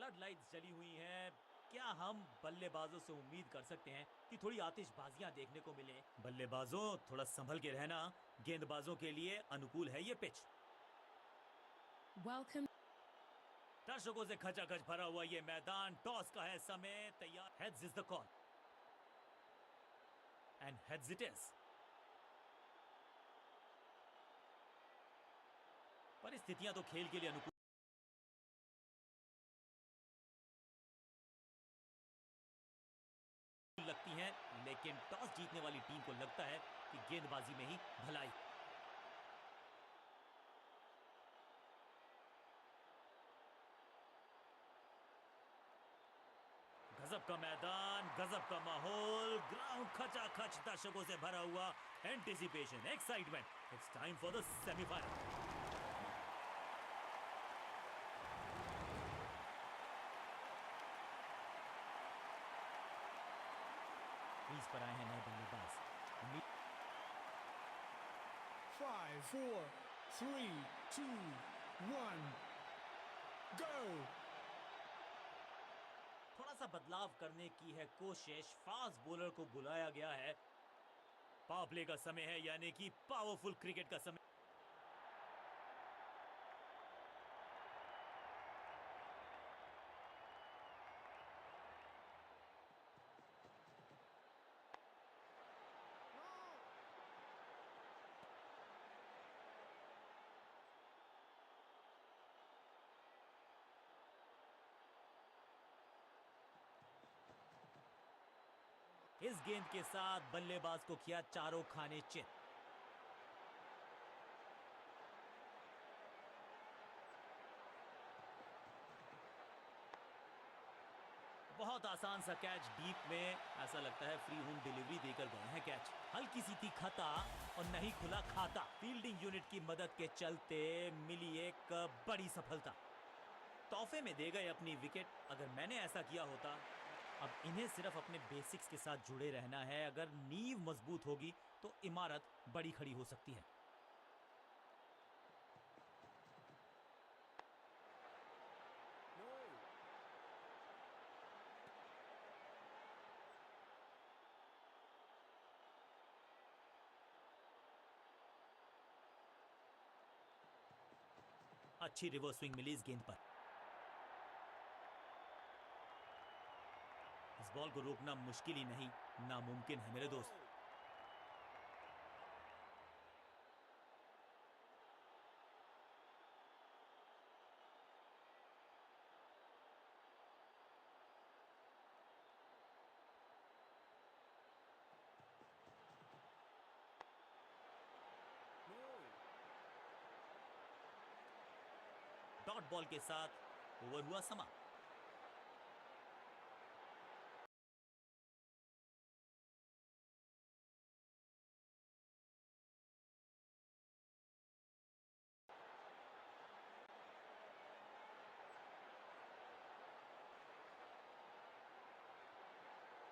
Flood lights जली हुई हैं। क्या हम बल्लेबाजों से उम्मीद कर सकते हैं कि थोड़ी आतिशबाजियां देखने को मिले? बल्लेबाजों, थोड़ा संभल के रहना। गेंदबाजों के लिए अनुकूल है ये पिच। Welcome. दर्शकों से खचाखच भरा हुआ ये मैदान। टॉस का है समय। तैयार। Heads is the call and heads it is. परिस्थितियां तो खेल के लिए अनुकूल लगती हैं, लेकिन टॉस जीतने वाली टीम को लगता है कि गेंदबाजी में ही भलाई। गजब का मैदान, गजब का माहौल, ग्राउंड खचाखच दर्शकों से भरा हुआ। Anticipation, excitement. It's time for the semifinal. Crease पर आए हैं नए बल्लेबाज। 5, 4, 3, 2, 1, go! थोड़ा सा बदलाव करने की है कोशिश। फास्ट बॉलर को बुलाया गया है। पावर प्ले का समय है, यानी कि पावरफुल क्रिकेट का समय। इस गेंद के साथ बल्लेबाज को किया चारों खाने चित। बहुत आसान सा कैच डीप में। ऐसा लगता है फ्री होम डिलीवरी देकर गए हैं कैच। हल्की सी थी खता और नहीं खुला खाता। फील्डिंग यूनिट की मदद के चलते मिली एक बड़ी सफलता। तोहफे में दे गए अपनी विकेट। अगर मैंने ऐसा किया होता। अब इन्हें सिर्फ अपने बेसिक्स के साथ जुड़े रहना है। अगर नींव मजबूत होगी तो इमारत बड़ी खड़ी हो सकती है। अच्छी रिवर्स स्विंग मिली इस गेंद पर। इस बॉल को रोकना मुश्किल ही नहीं, नामुमकिन है मेरे दोस्त। डॉट बॉल के साथ ओवर हुआ समाप्त।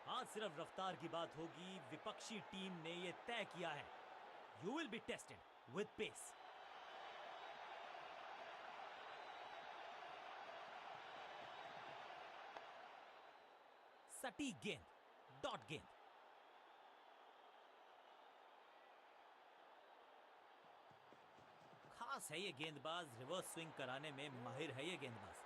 आज सिर्फ रफ्तार की बात होगी। विपक्षी टीम ने यह तय किया है, you will be tested with pace. सटीक गेंद, डॉट गेंद। खास है ये गेंदबाज, रिवर्स स्विंग कराने में माहिर है ये गेंदबाज।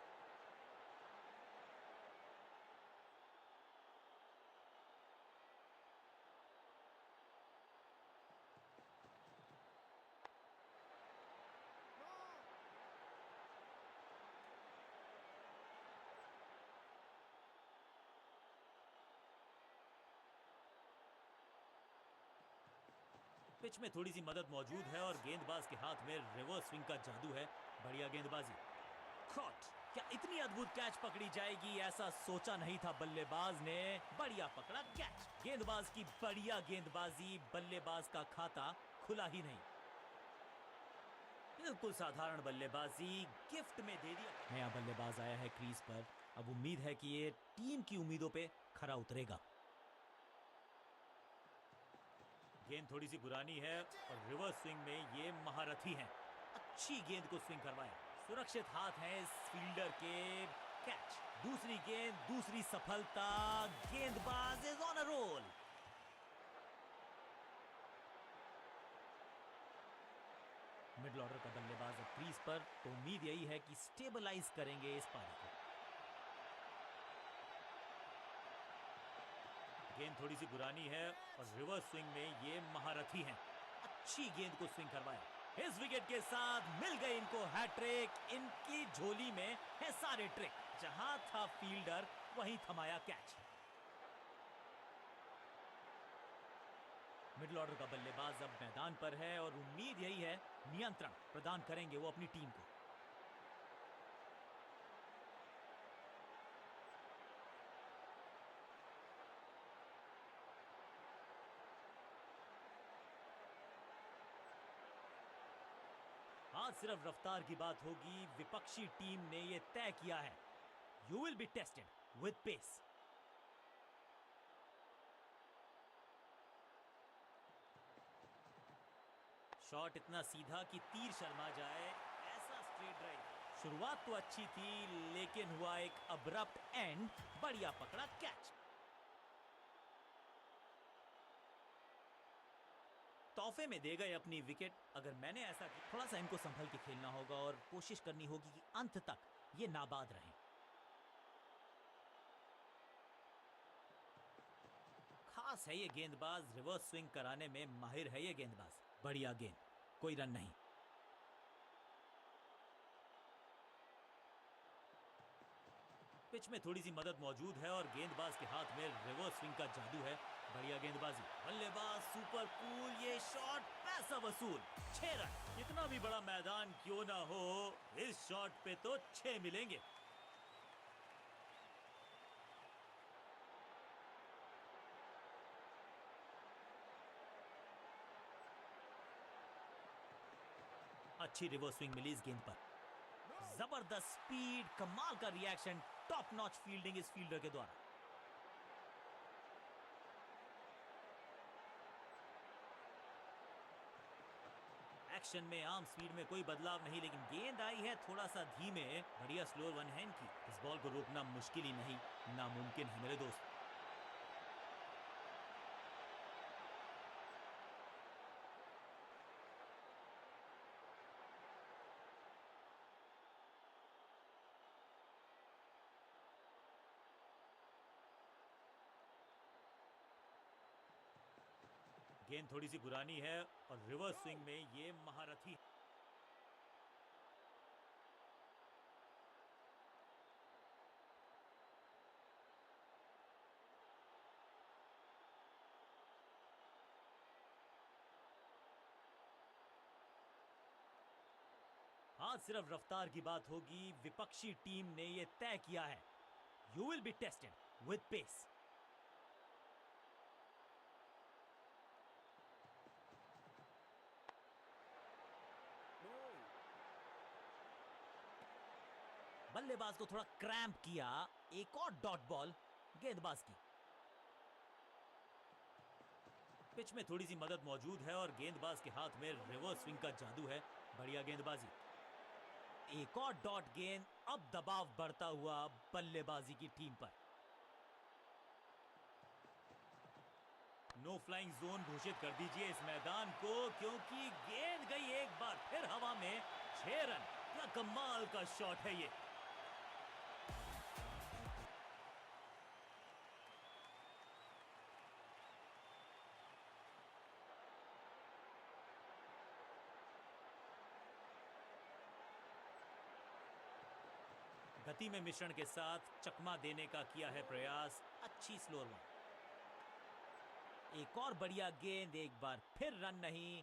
पिच में थोड़ी सी मदद मौजूद है और गेंदबाज के हाथ में रिवर्स स्विंग का जादू है। बढ़िया गेंदबाजी। कॉट। क्या इतनी अद्भुत कैच पकड़ी जाएगी, ऐसा सोचा नहीं था बल्लेबाज ने। बढ़िया पकड़ा कैच। गेंदबाज की बढ़िया गेंदबाजी। बल्लेबाज का खाता खुला ही नहीं। बिल्कुल साधारण बल्लेबाजी गिफ्ट में दे दिया। नया बल्लेबाज आया है क्रीज पर। अब उम्मीद है कि ये टीम की उम्मीदों पे खरा उतरेगा। गेंद थोड़ी सी पुरानी है और रिवर्स स्विंग में ये महारथी हैं। अच्छी गेंद को स्विंग करवाया। सुरक्षित हाथ हैं इस फील्डर के। कैच। दूसरी गेंद, दूसरी सफलता, गेंदबाज is on a roll. Middle order का बल्लेबाज अब क्रीज पर, तो उम्मीद यही है कि स्टेबलाइज करेंगे इस पारी को। गेंद थोड़ी सी पुरानी है और रिवर्स स्विंग में ये महारथी हैं। अच्छी गेंद को स्विंग करवाया। इस विकेट के साथ मिल गई इनको हैट्रिक। इनकी झोली में है सारे ट्रिक। जहां था फील्डर वहीं थमाया कैच। मिडिल ऑर्डर का बल्लेबाज अब मैदान पर है और उम्मीद यही है नियंत्रण प्रदान करेंगे वो अपनी टीम को। आज सिर्फ रफ्तार की बात होगी। विपक्षी टीम ने यह तय किया है, you will be tested with pace. Shot इतना सीधा कि तीर शर्मा जाए, ऐसा स्ट्रेट ड्राइव। शुरुआत तो अच्छी थी लेकिन हुआ एक अब्रप्ट एंड। बढ़िया पकड़ा कैच। तोहफे में दे गए अपनी विकेट। अगर मैंने ऐसा किया, थोड़ा सा इनको संभल के खेलना होगा और कोशिश करनी होगी कि अंत तक ये नाबाद रहें। खास है ये गेंदबाज, रिवर्स स्विंग कराने में माहिर है ये गेंदबाज। बढ़िया गेंद, कोई रन नहीं। पिच में थोड़ी सी मदद मौजूद है और गेंदबाज के हाथ में रिवर्स स्विंग का जादू है। बढ़िया गेंदबाजी। बल्लेबाज सुपर कूल, ये शॉट पैसा वसूल। 6 रन। कितना भी बड़ा मैदान क्यों ना हो, इस शॉट पे तो 6 मिलेंगे। अच्छी रिवर्स स्विंग मिली इस गेंद पर। जबरदस्त स्पीड, कमाल का रिएक्शन, टॉप नॉच फील्डिंग इस फील्डर के द्वारा। एक्शन में आर्म स्पीड में कोई बदलाव नहीं, लेकिन गेंद आई है थोड़ा सा धीमे। बढ़िया स्लोअर वन हैंड की। इस बॉल को रोकना मुश्किल ही नहीं, नामुमकिन है मेरे दोस्त। गेंद थोड़ी सी पुरानी है और रिवर्स स्विंग में ये महारथी। आज सिर्फ रफ्तार की बात होगी। विपक्षी टीम ने यह तय किया है, you will be tested with pace. बल्लेबाज को थोड़ा क्रैम्प किया। एक और डॉट बॉल गेंदबाज की। पिच में थोड़ी सी मदद मौजूद है और गेंदबाज के हाथ में रिवर्स स्विंग का जादू है। बढ़िया गेंदबाजी। एक और डॉट गेंद। अब दबाव बढ़ता हुआ बल्लेबाजी की टीम पर। नो फ्लाइंग जोन घोषित कर दीजिए इस मैदान को, क्योंकि गेंद गई एक बार फिर हवा में। 6 रन। क्या कमाल का शॉट है ये। गति में मिश्रण के साथ चकमा देने का किया है प्रयास। अच्छी स्लोअर वन। एक और बढ़िया गेंद, एक बार फिर रन नहीं।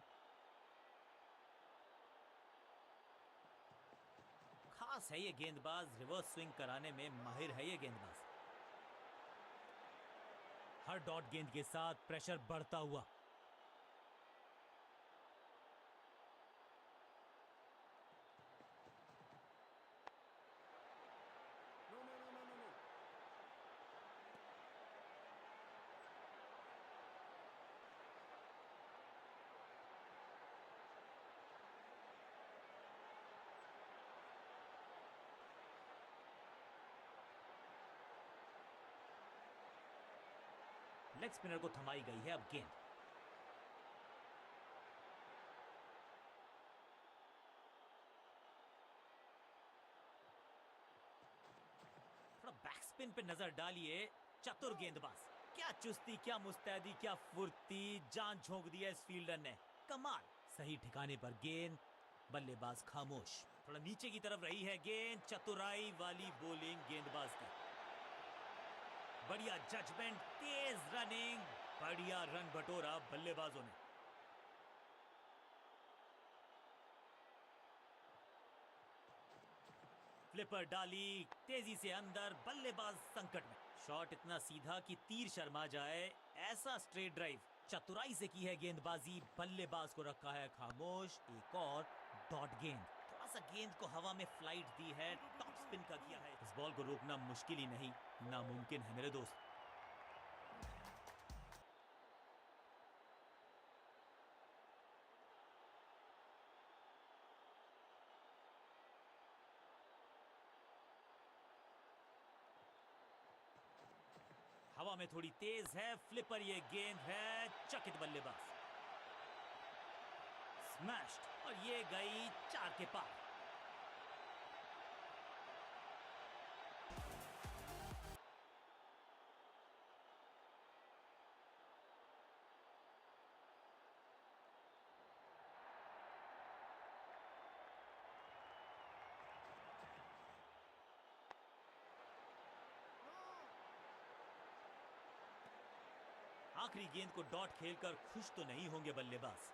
खास है ये गेंदबाज, रिवर्स स्विंग कराने में माहिर है ये गेंदबाज। हर डॉट गेंद के साथ प्रेशर बढ़ता हुआ। लेग स्पिनर को थमाई गई है अब गेंद। थोड़ा बैक स्पिन पे नजर डालिए, चतुर गेंदबाज। क्या चुस्ती, क्या मुस्तैदी, क्या फुर्ती, जान झोंक दी है इस फील्डर ने, कमाल। सही ठिकाने पर गेंद, बल्लेबाज खामोश। थोड़ा नीचे की तरफ रही है गेंद, चतुराई वाली बॉलिंग गेंदबाज की। बढ़िया जजमेंट, तेज रनिंग, बढ़िया रन बटोरा बल्लेबाजों ने। फ्लिपर डाली, तेजी से अंदर, बल्लेबाज संकट में। शॉट इतना सीधा कि तीर शर्मा जाए, ऐसा स्ट्रेट ड्राइव। चतुराई से की है गेंदबाजी, बल्लेबाज को रखा है खामोश। एक और डॉट गेंद, थोड़ा सा गेंद को हवा में फ्लाइट दी है, टॉप स्पिन का किया है। इस बॉल को रोकना मुश्किल ही नहीं, नामुमकिन है मेरे दोस्त। हवा में थोड़ी तेज है, फ्लिपर ये गेंद है, चकित बल्लेबाज। स्मैश्ड, और ये गई 4 के पार। आखिरी गेंद को डॉट खेलकर खुश तो नहीं होंगे बल्लेबाज।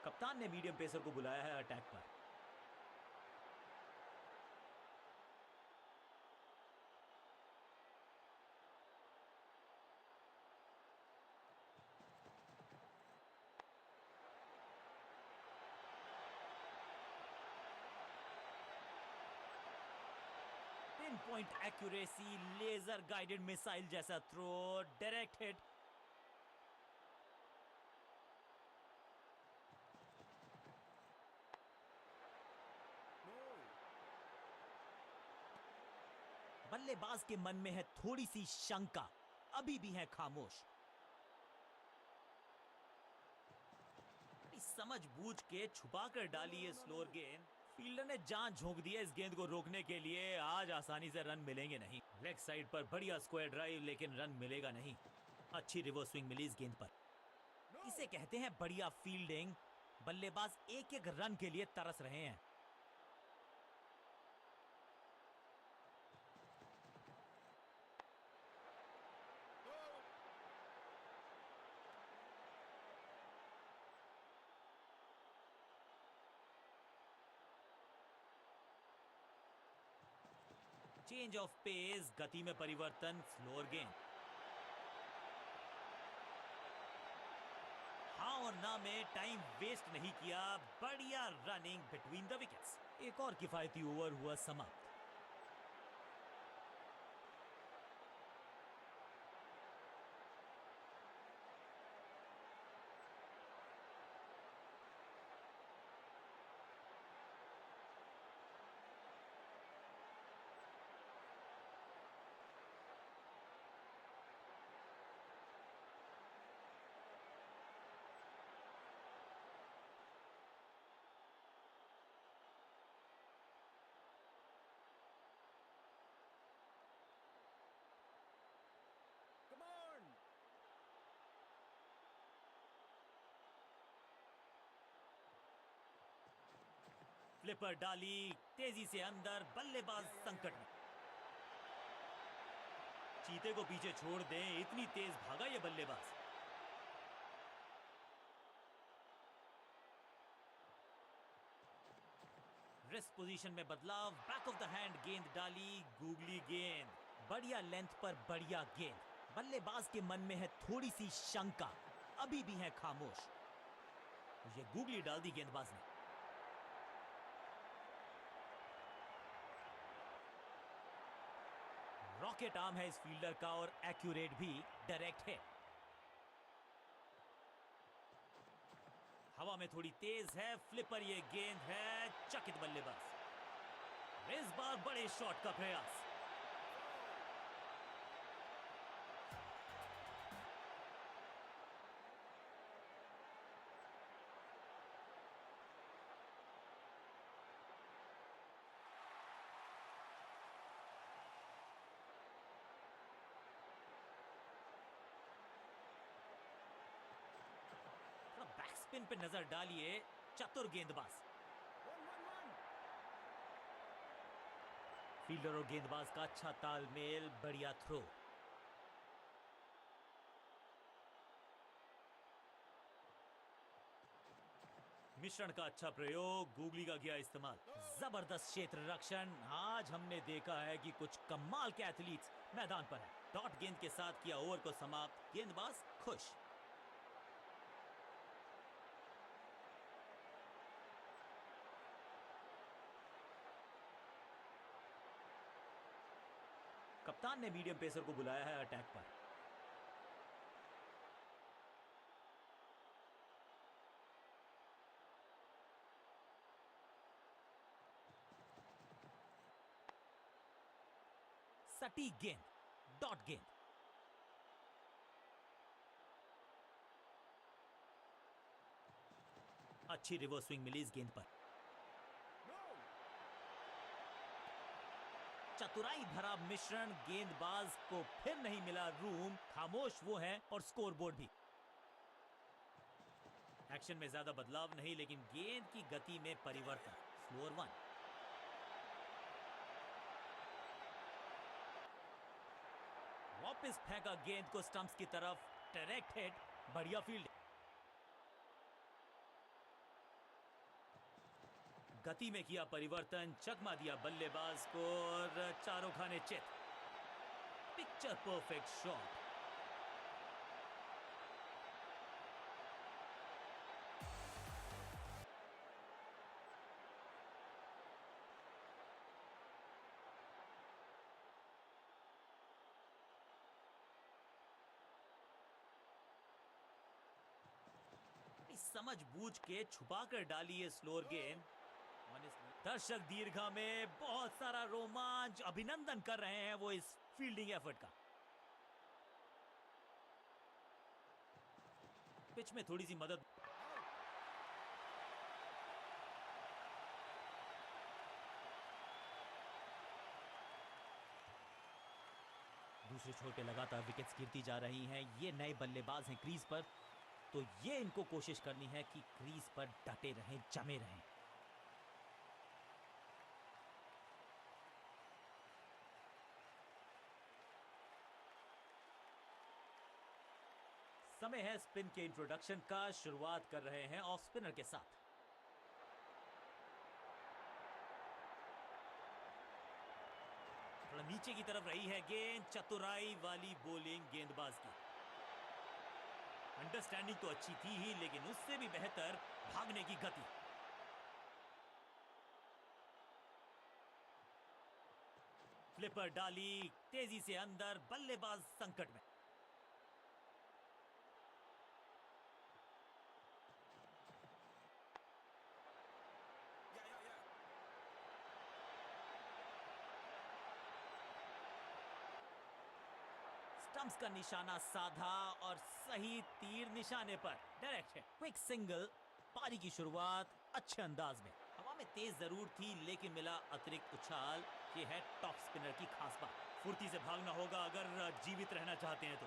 कप्तान ने मीडियम पेसर को बुलाया है अटैक पर। Pinpoint accuracy, laser guided missile जैसा थ्रो, डायरेक्ट हिट। बल्लेबाज के मन में है थोड़ी सी शंका, अभी भी है खामोश। समझ बूझ के छुपा कर डाली है स्लोअर गेंद। फील्डर ने जान झोंक दी है इस गेंद को रोकने के लिए। आज आसानी से रन मिलेंगे नहीं। लेग साइड पर बढ़िया स्क्वायर ड्राइव, लेकिन रन मिलेगा नहीं। अच्छी रिवर्स स्विंग मिली इस गेंद पर। इसे कहते हैं बढ़िया फील्डिंग। बल्लेबाज एक एक रन के लिए तरस रहे हैं। चेंज ऑफ पेस, गति में परिवर्तन, स्लोअर गेंद। हाँ और ना में टाइम वेस्ट नहीं किया, बढ़िया रनिंग बिटवीन द विकेट्स। एक और किफायती ओवर हुआ समाप्त। Come on! फ्लिपर डाली, तेजी से अंदर, बल्लेबाज संकट में। चीते को पीछे छोड़ दें, इतनी तेज भागा ये बल्लेबाज। रिस्ट पोजीशन में बदलाव, बैक ऑफ द हैंड गेंद डाली, गूगली गेंद, बढ़िया लेंथ पर बढ़िया गेंद। बल्लेबाज के मन में है थोड़ी सी शंका, अभी भी है खामोश। ये गूगली डाल दी गेंदबाज ने। रॉकेट आर्म है इस फील्डर का और एक्यूरेट भी, डायरेक्ट है। हवा में थोड़ी तेज है फ्लिपर, ये गेंद है चकित बल्लेबाज। इस बार बड़े शॉट का प्रयास। बैक स्पिन पे नजर डालिए, चतुर गेंदबाज। फील्डर और गेंदबाज का अच्छा तालमेल, बढ़िया थ्रो। मिश्रण का अच्छा प्रयोग, गूगली का किया इस्तेमाल। जबरदस्त क्षेत्र रक्षण। आज हमने देखा है कि कुछ कमाल के एथलीट्स मैदान पर हैं। डॉट गेंद के साथ किया ओवर को समाप्त, गेंदबाज खुश। कप्तान ने मीडियम पेसर को बुलाया है अटैक पर। सटीक गेंद, डॉट गेंद। अच्छी रिवर्स स्विंग मिली इस गेंद पर। चतुराई भरा मिश्रण, गेंदबाज को फिर नहीं मिला रूम, खामोश वो है और स्कोरबोर्ड भी। एक्शन में ज्यादा बदलाव नहीं, लेकिन गेंद की गति में परिवर्तन। Slower one. वापस फेंका गेंद को स्टंप्स की तरफ, डायरेक्ट हिट, बढ़िया फील्ड। गति में किया परिवर्तन, चकमा दिया बल्लेबाज को और चारों खाने चित। Picture perfect shot. समझ बूझ के छुपा कर डाली है स्लोअर गेंद। दर्शक दीर्घा में बहुत सारा रोमांच, अभिनंदन कर रहे हैं वो इस फील्डिंग एफर्ट का। पिच में थोड़ी सी मदद। दूसरे छोर पे लगातार विकेट्स गिरती जा रही हैं। ये नए बल्लेबाज हैं क्रीज पर, तो ये इनको कोशिश करनी है कि क्रीज पर डटे रहें, जमे रहें। समय है स्पिन के इंट्रोडक्शन का। शुरुआत कर रहे हैं ऑफ स्पिनर के साथ। थोड़ा नीचे की तरफ रही है गेंद, चतुराई वाली बॉलिंग गेंदबाज की। अंडरस्टैंडिंग तो अच्छी थी ही, लेकिन उससे भी बेहतर भागने की गति। फ्लिपर डाली, तेजी से अंदर, बल्लेबाज संकट में। स्टंप्स का निशाना साधा और सही तीर निशाने पर, डायरेक्ट है। क्विक सिंगल, पारी की शुरुआत अच्छे अंदाज में। हवा में तेज जरूर थी, लेकिन मिला अतिरिक्त उछाल। ये है टॉप स्पिनर की खास बात। फुर्ती से भागना होगा अगर जीवित रहना चाहते हैं तो।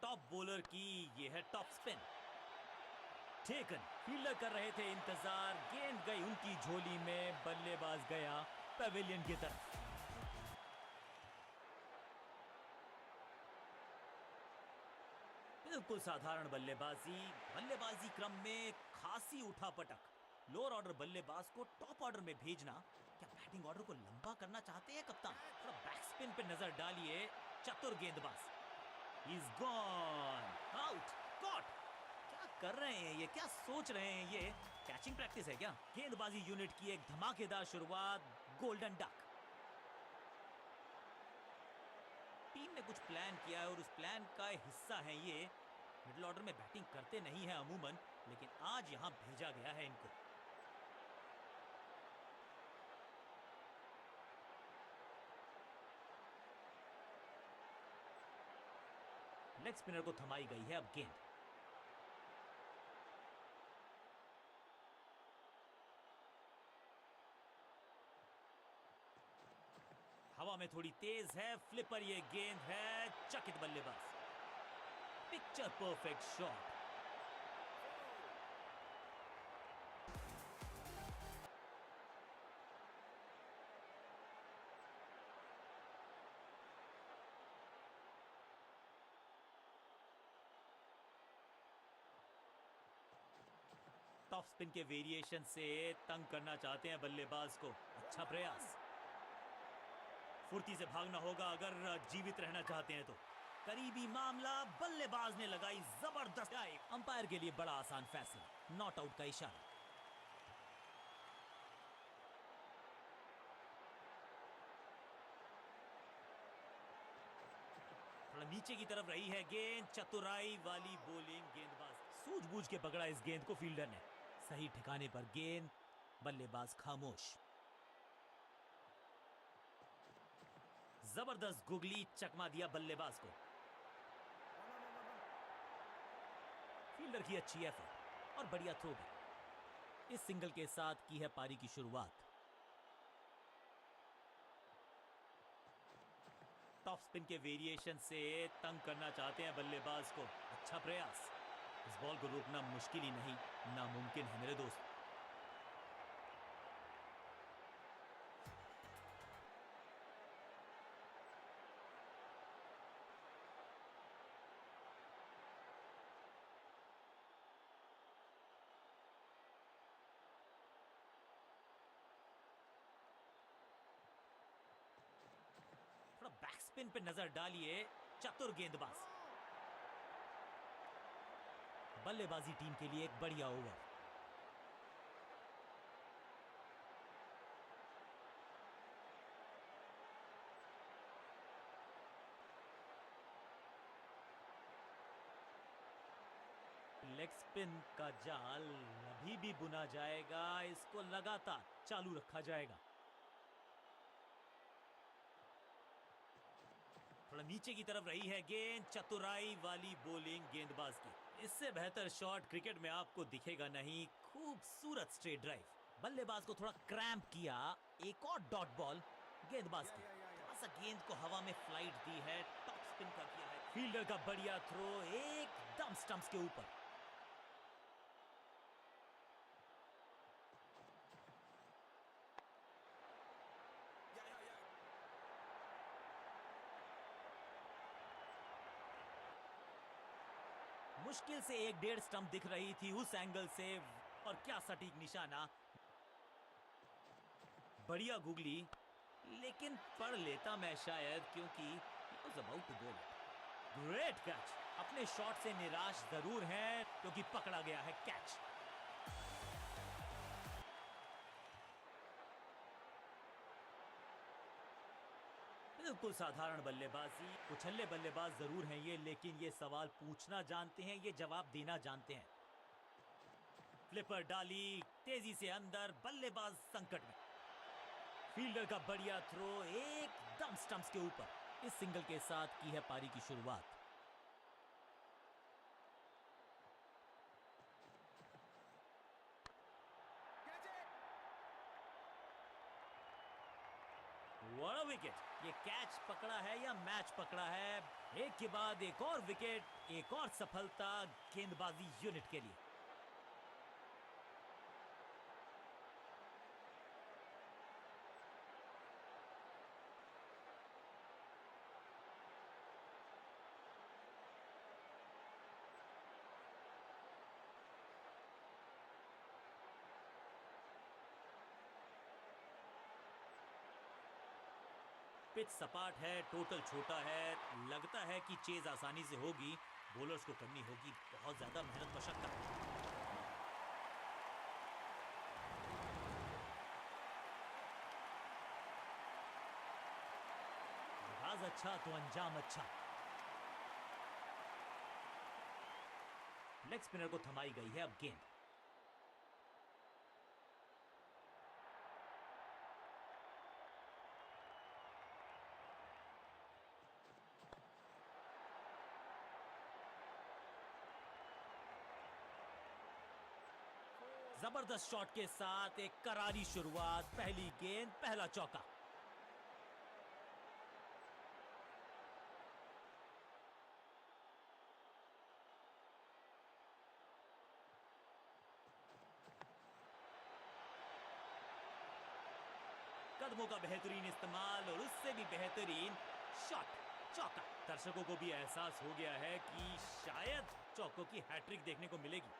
टॉप बॉलर की ये है टॉप स्पिन। टेकन, फील्डर कर रहे थे इंतजार, गेंद गई उनकी झोली में, बल्लेबाज गया पवेलियन की तरफ। बिल्कुल साधारण बल्लेबाजी क्रम में खासी उठापटक। लोअर ऑर्डर बल्लेबाज को टॉप ऑर्डर में भेजना, क्या बैटिंग ऑर्डर को लंबा करना चाहते हैं कप्तान? थोड़ा बैक स्पिन पे नजर डालिए, चतुर गेंदबाज। He's gone, out, caught। क्या कर रहे हैं ये, क्या सोच रहे हैं ये? कैचिंग प्रैक्टिस है क्या? गेंदबाजी यूनिट की एक धमाकेदार शुरुआत, गोल्डन डक। टीम ने कुछ प्लान किया है और उस प्लान का हिस्सा है ये। मिडिल ऑर्डर में बैटिंग करते नहीं है अमूमन, लेकिन आज यहां भेजा गया है इनको। लेग स्पिनर को थमाई गई है अब गेंद। हवा में थोड़ी तेज है फ्लिपर, ये गेंद है चकित बल्लेबाज। Picture perfect shot. Top spin के वेरिएशन से तंग करना चाहते हैं बल्लेबाज को। अच्छा प्रयास। फुर्ती से भागना होगा अगर जीवित रहना चाहते हैं तो। करीबी मामला, बल्लेबाज ने लगाई जबरदस्त। अंपायर के लिए बड़ा आसान फैसला, नॉट आउट का इशारा। थोड़ा नीचे की तरफ रही है गेंद, चतुराई वाली बॉलिंग गेंदबाज। सूझबूझ के पकड़ा इस गेंद को फील्डर ने। सही ठिकाने पर गेंद, बल्लेबाज खामोश। जबरदस्त गुगली, चकमा दिया बल्लेबाज को। फील्डर की अच्छी एफर्ट और बढ़िया थ्रो भी। इस सिंगल के साथ की है पारी की शुरुआत। टॉप स्पिन के वेरिएशन से तंग करना चाहते हैं बल्लेबाज को। अच्छा प्रयास। इस बॉल को रोकना मुश्किल ही नहीं, नामुमकिन है मेरे दोस्त। थोड़ा बैक स्पिन पे नजर डालिए, चतुर गेंदबाज। बल्लेबाजी टीम के लिए एक बढ़िया ओवर। लेग स्पिन का जाल अभी भी बुना जाएगा, इसको लगातार चालू रखा जाएगा। थोड़ा नीचे की तरफ रही है गेंद, चतुराई वाली बॉलिंग गेंदबाज की। इससे बेहतर शॉट क्रिकेट में आपको दिखेगा नहीं। खूबसूरत स्ट्रेट ड्राइव। बल्लेबाज को थोड़ा क्रैम्प किया। एक और डॉट बॉल गेंदबाज की। थोड़ा सा गेंद को हवा में फ्लाइट दी है, टॉप स्पिन कर दिया है। फील्डर का बढ़िया थ्रो एकदम स्टंप्स के ऊपर। मुश्किल से 1-1.5 स्टंप दिख रही थी उस एंगल से, और क्या सटीक निशाना। बढ़िया गुगली, लेकिन पढ़ लेता मैं शायद, क्योंकि he was about to bowl it. Great catch. अपने शॉट से निराश जरूर है क्योंकि पकड़ा गया है कैच। बिल्कुल साधारण बल्लेबाजी। उछल्ले बल्लेबाज जरूर हैं ये, लेकिन ये सवाल पूछना जानते हैं, ये जवाब देना जानते हैं। फ्लिपर डाली तेजी से अंदर, बल्लेबाज संकट में। फील्डर का बढ़िया थ्रो एकदम स्टंप्स के ऊपर। इस सिंगल के साथ की है पारी की शुरुआत। What a wicket. ये कैच पकड़ा है या मैच पकड़ा है? एक के बाद एक और विकेट, एक और सफलता गेंदबाजी यूनिट के लिए। पिच सपाट है, टोटल छोटा है। लगता है कि चेज आसानी से होगी, बॉलर्स को करनी होगी बहुत ज्यादा मेहनत मशक्कत। लिहाजा अच्छा तो अंजाम अच्छा। लेग स्पिनर को थमाई गई है अब गेंद। जबरदस्त शॉट के साथ एक करारी शुरुआत, पहली गेंद पहला चौका। कदमों का बेहतरीन इस्तेमाल और उससे भी बेहतरीन शॉट, चौका। दर्शकों को भी एहसास हो गया है कि शायद चौकों की हैट्रिक देखने को मिलेगी।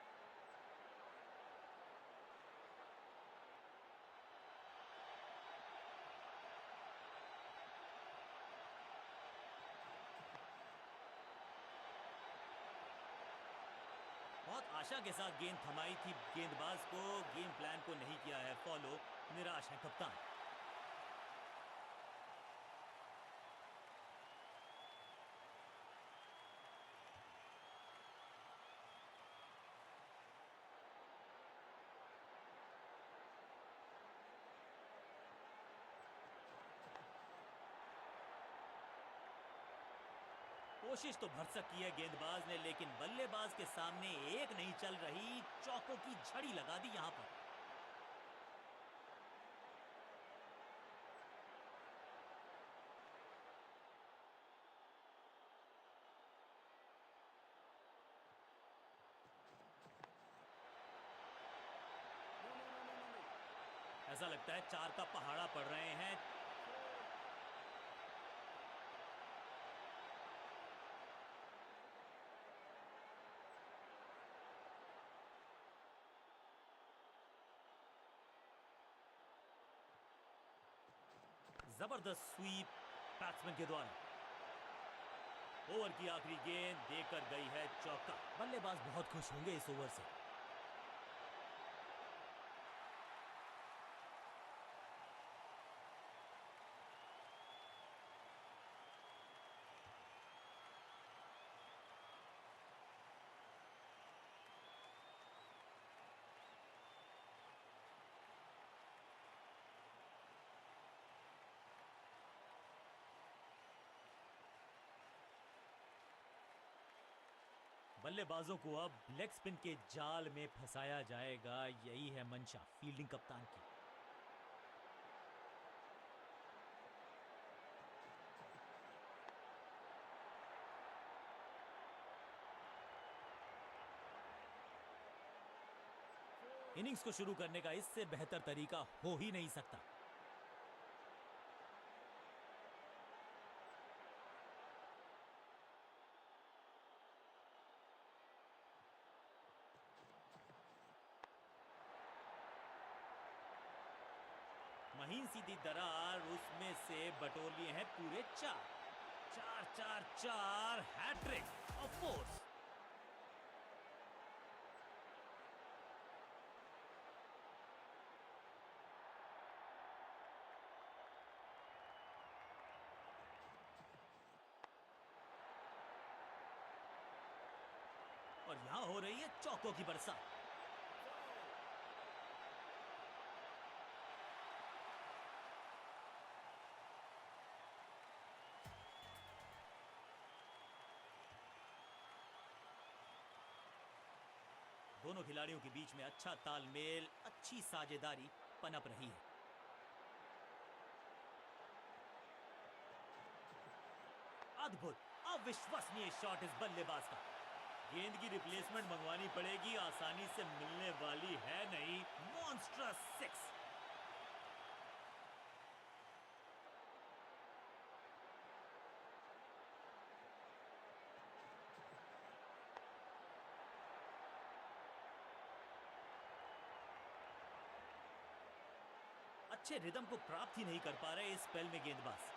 बहुत आशा के साथ गेंद थमाई थी गेंदबाज को, गेम प्लान को नहीं किया है फॉलो, निराश है कप्तान। कोशिश तो भरसक की है गेंदबाज ने, लेकिन बल्लेबाज के सामने एक नहीं चल रही, चौकों की झड़ी लगा दी यहां पर। ऐसा लगता है चार का पहाड़ा पड़ रहे हैं। जबरदस्त स्वीप बैट्समैन के द्वारा। ओवर की आखिरी गेंद देकर गई है चौका। बल्लेबाज बहुत खुश होंगे इस ओवर से। बल्लेबाजों को अब लेग स्पिन के जाल में फंसाया जाएगा, यही है मंशा फील्डिंग कप्तान की। इनिंग्स को शुरू करने का इससे बेहतर तरीका हो ही नहीं सकता। महीन सीधी दरार, उसमें से बटोर लिए हैं पूरे चार। चार चार चार, हैट्रिक ऑफ कोर्स। और यहां हो रही है चौकों की बरसात। दोनों खिलाड़ियों के बीच में अच्छा तालमेल, अच्छी साझेदारी पनप रही है। अद्भुत, अविश्वसनीय शॉट इस बल्लेबाज का। गेंद की रिप्लेसमेंट मंगवानी पड़ेगी, आसानी से मिलने वाली है नहीं। Monstrous six. अच्छे रिदम को प्राप्त ही नहीं कर पा रहे इस स्पेल में गेंदबाज।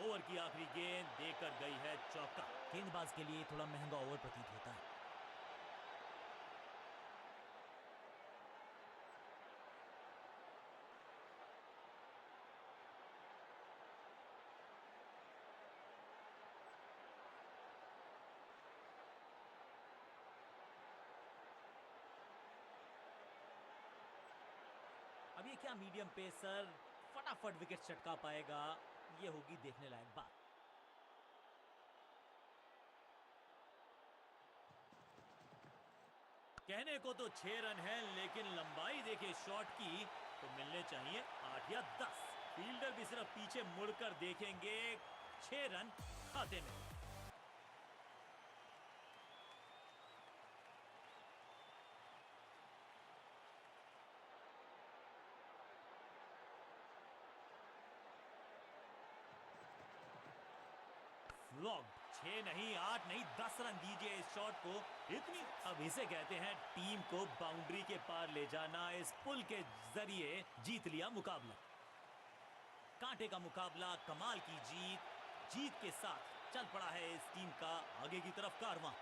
ओवर की आखिरी गेंद देकर गई है चौका। गेंदबाज के लिए थोड़ा महंगा ओवर प्रतीत होता है। अब ये क्या मीडियम पेसर फटाफट विकेट चटका पाएगा, ये होगी देखने लायक बात। कहने को तो 6 रन है, लेकिन लंबाई देखे शॉट की तो मिलने चाहिए 8 या 10। फील्डर भी सिर्फ पीछे मुड़कर देखेंगे, 6 रन खाते में। फ्लॉग 6 नहीं 8 नहीं 10 रन दीजिए इस शॉट को, इतनी। अब इसे कहते हैं टीम को बाउंड्री के पार ले जाना। इस पुल के जरिए जीत लिया मुकाबला। कांटे का मुकाबला, कमाल की जीत। जीत के साथ चल पड़ा है इस टीम का आगे की तरफ कारवां।